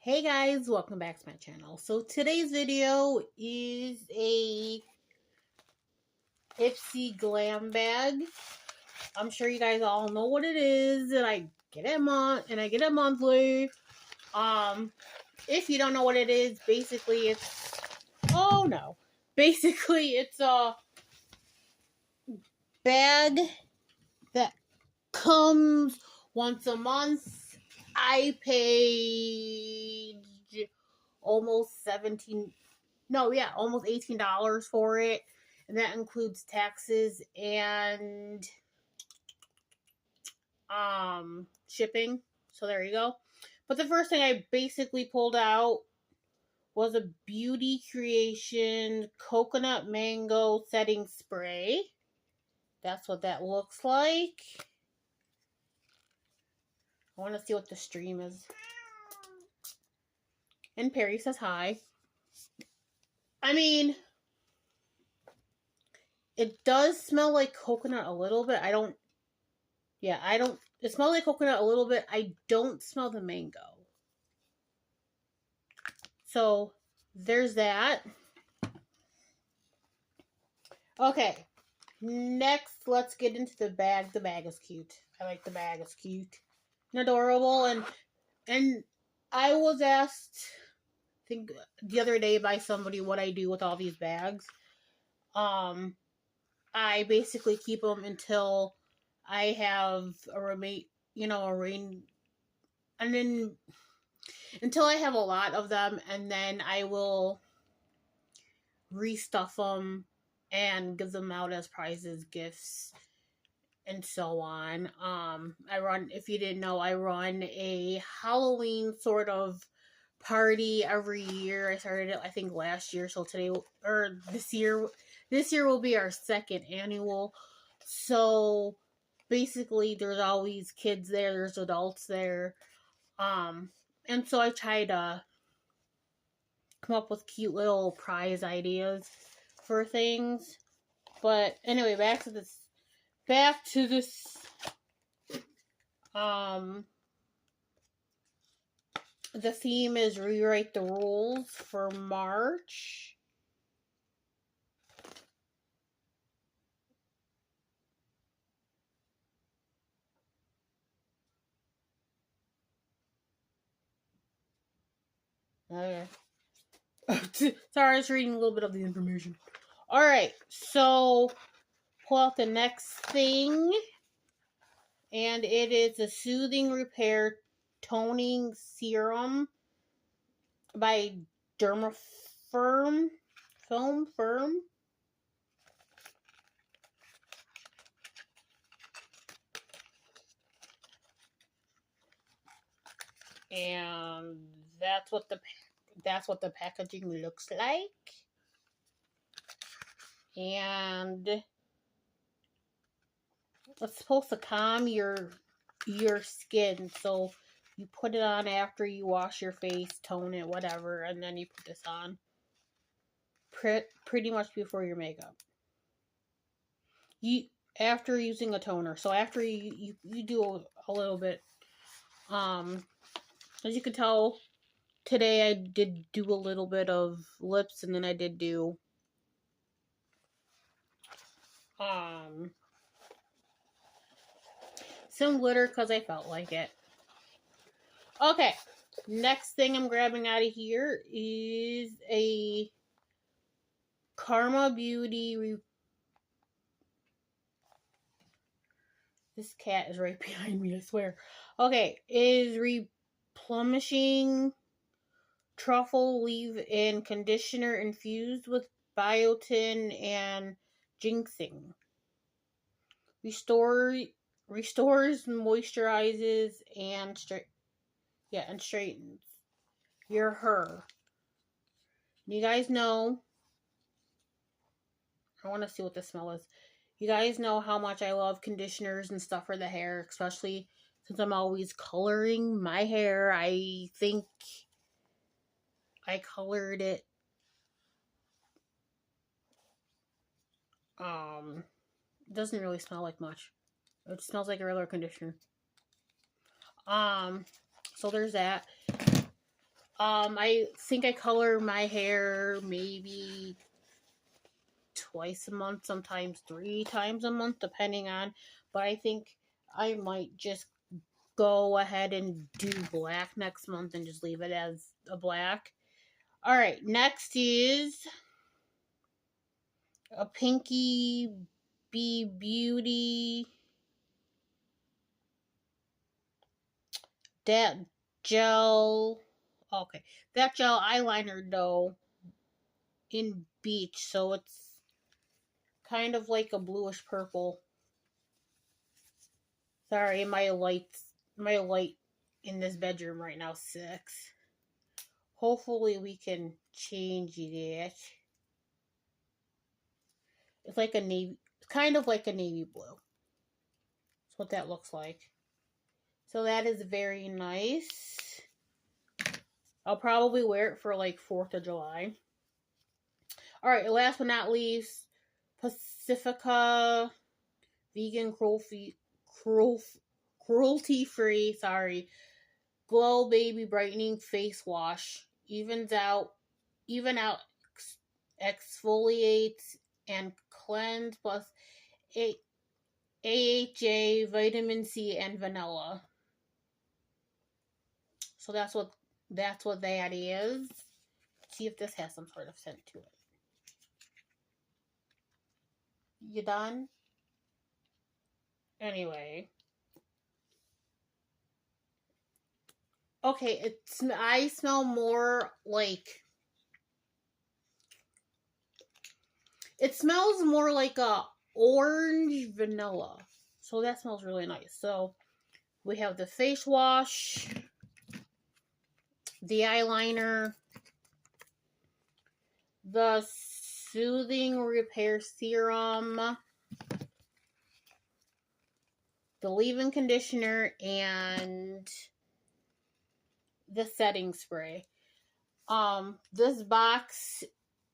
Hey guys, welcome back to my channel. So today's video is a Ipsy glam bag. I'm sure you guys all know what it is, and I get it monthly. If you don't know what it is, basically it's a bag that comes once a month. I paid almost 17 no, yeah, almost $18 for it. And that includes taxes and shipping. So there you go. But the first thing I basically pulled out was a Beauty Creation coconut mango setting spray. That's what that looks like. I want to see what the stream is. And Perry says hi. I mean, it does smell like coconut a little bit. It smells like coconut a little bit. I don't smell the mango. So, there's that. Okay. Next, let's get into the bag. The bag is cute. I like the bag. It's cute and adorable. And I was asked, I think the other day by somebody what I do with all these bags. I basically keep them until I have and then until I have a lot of them, and then I will restuff them and give them out as prizes, gifts, and so on. If you didn't know, I run a Halloween sort of party every year. I started it, I think, last year, so this year will be our second annual. So basically, there's always kids there, there's adults there. And so I try to come up with cute little prize ideas for things. But anyway, back to this. The theme is rewrite the rules for March. Okay. Sorry, I was reading a little bit of the information. Alright, so pull out the next thing. And it is a Soothing Repair Toning Serum by Dermafirm. Firm. And that's what the packaging looks like. And it's supposed to calm your skin, so you put it on after you wash your face, tone it, whatever, and then you put this on pretty much before your makeup. After using a toner, so after you do a little bit. As you can tell, today I did do a little bit of lips, and then I did do some glitter because I felt like it. Okay, next thing I'm grabbing out of here is a Karma Beauty. This cat is right behind me, I swear. Okay, is replenishing truffle leave-in conditioner infused with biotin and ginseng. Restores, moisturizes, and straightens your hair. You guys know, I want to see what the smell is. You guys know how much I love conditioners and stuff for the hair, especially since I'm always coloring my hair. I think I colored it. It doesn't really smell like much. It smells like a regular conditioner. So there's that. I think I color my hair maybe twice a month, sometimes 3 times a month, depending on. But I think I might just go ahead and do black next month and just leave it as a black. Alright, next is a Pinky Bee Beauty. That gel. Okay. That gel eyeliner, though, in beach, so it's kind of like a bluish purple. Sorry, my light in this bedroom right now sucks. Hopefully we can change it. It's like a navy, kind of like a navy blue. That's what that looks like. So that is very nice. I'll probably wear it for like 4th of July. Alright, last but not least, Pacifica vegan cruelty free, Glow Baby Brightening Face Wash. Even out exfoliates and cleanse plus AHA, vitamin C, and vanilla. So that's what that is. See if this has some sort of scent to it. You done? Anyway. Okay, I smell more like... It smells more like a orange vanilla. So that smells really nice. So we have the face wash, the eyeliner, the soothing repair serum, the leave-in conditioner, and the setting spray. This box,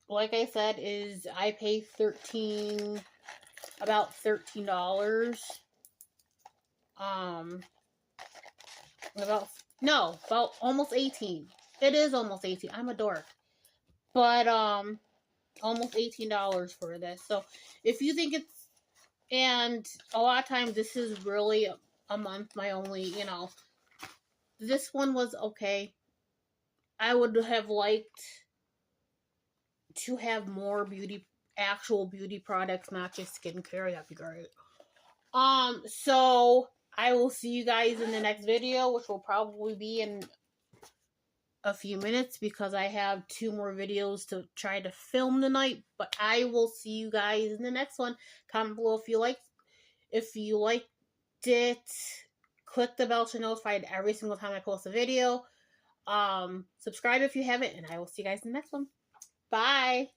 like I said, I pay about $13. About almost 18. It is almost 18. I'm a dork. But, almost $18 for this. So, if you think it's, and a lot of times this is really a month, my only, this one was okay. I would have liked to have more actual beauty products, not just skincare. That'd be great. So I will see you guys in the next video, which will probably be in a few minutes because I have 2 more videos to try to film tonight. But I will see you guys in the next one. Comment below if you liked it. Click the bell to be notified every single time I post a video. Subscribe if you haven't, and I will see you guys in the next one. Bye.